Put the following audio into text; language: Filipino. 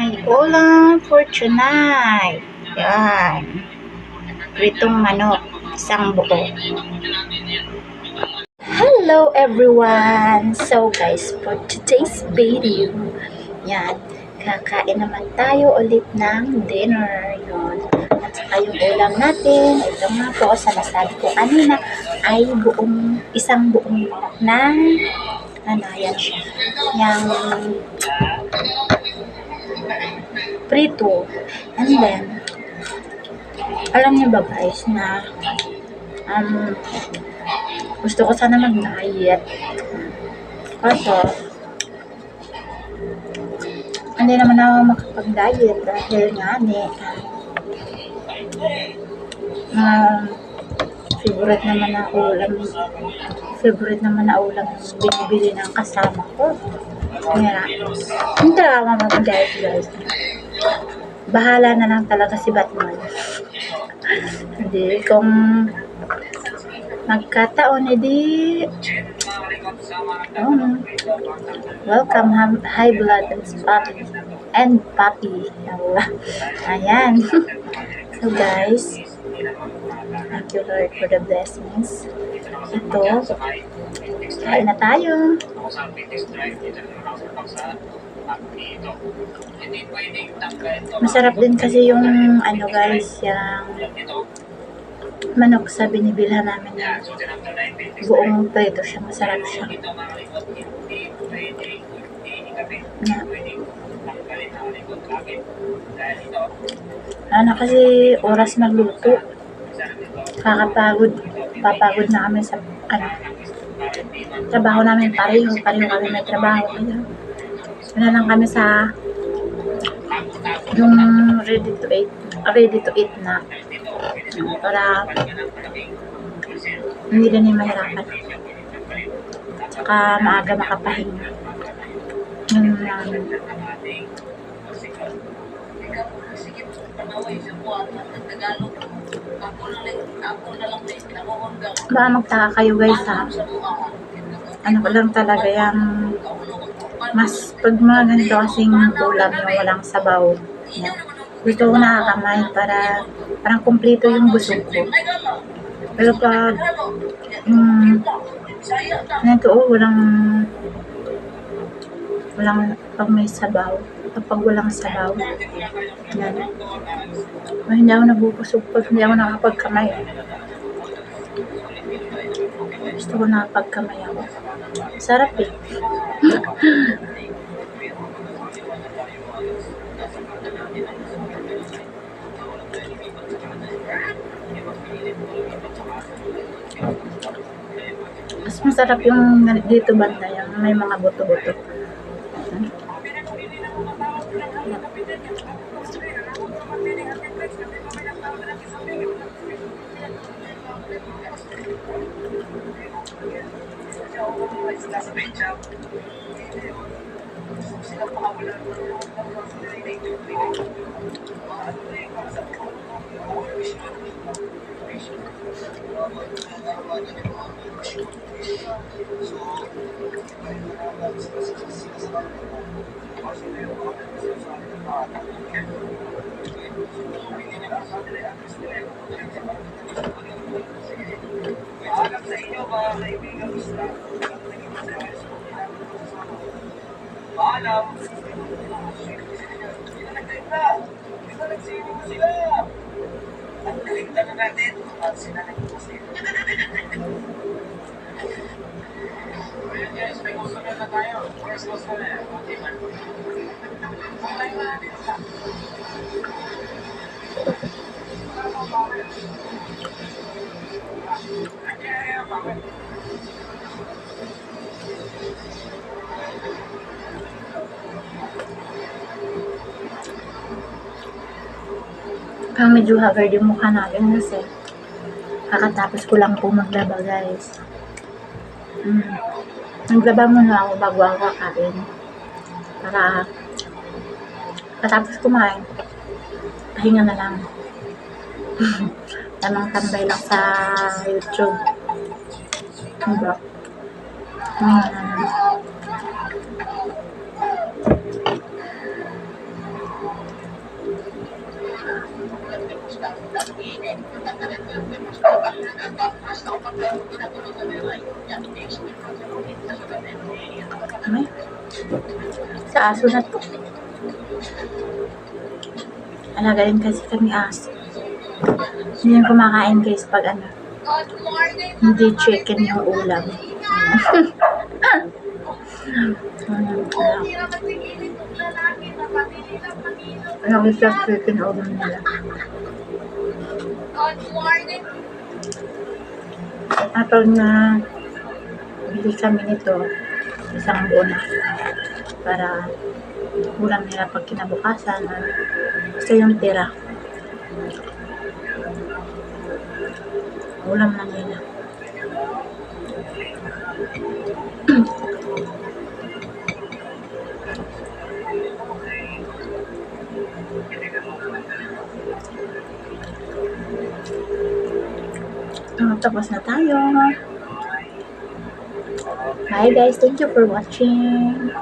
May ulam for tonight. Yan. Pritong manok. Isang buo. Hello everyone! So guys, for today's video, yan, kakain naman tayo ulit ng dinner. Yun. At saka yung ulam natin, ito nga po, sa nasabi ko kanina, ay isang buong manok na, yan siya. Yung prito. And then, alam niyo ba guys na gusto ko sana mag-diet. Kaso, hindi naman ako makapag-diet dahil nga favorite naman na ulam binibili ng kasama ko. Kaya, hindi talaga ako mag-diet guys. Bahala na lang talaga si Batman. Hindi, kung magkataon, welcome high blood and puppy. Ayan. So guys, thank you Lord for the blessings. Ito, kain na tayo. Masarap din kasi yung guys, yung manok sa binibilhan namin na buong prito siya. Masarap siya. Kasi oras magluto. Papagod na kami sa trabaho namin. Pareho kami may trabaho. Wala lang kami sa yung ready to eat na para hindi din mahirapan, tsaka maaga makapahinga. Baka magtaka kayo guys ko lang talaga yung mas pag mga ganito kasing ulam yung walang sabaw, gusto ko nakakamain para parang kumpleto yung busog ko. Pero pag walang pag may sabaw, kapag walang sabaw, hindi ako nabubusog pag hindi ako nakapagkamay. Gusto ko nakapagkamay ako. Sarap eh. Mas masarap yung dito banda, yung may mga buto-buto. Parang medyo haggard yung mukha natin kasi kakatapos ko lang po maglaba guys. Naglaba muna ako bago ako kakain para katapos kumain pahinga na lang. Tamang tambay lang sa YouTube. Diba? May, sa aso na to. Alaga rin kasi kami aso. Hindi yung kumakain guys pag ano, hindi chicken yung ulam. Ano gusto chicken ulam nila. Kapag na bili kami nito, isang buo na para ulam nila pag kinabukasan or gusto yung tira. Ulam lang nila. Tapos na tayo. Bye guys, thank you for watching.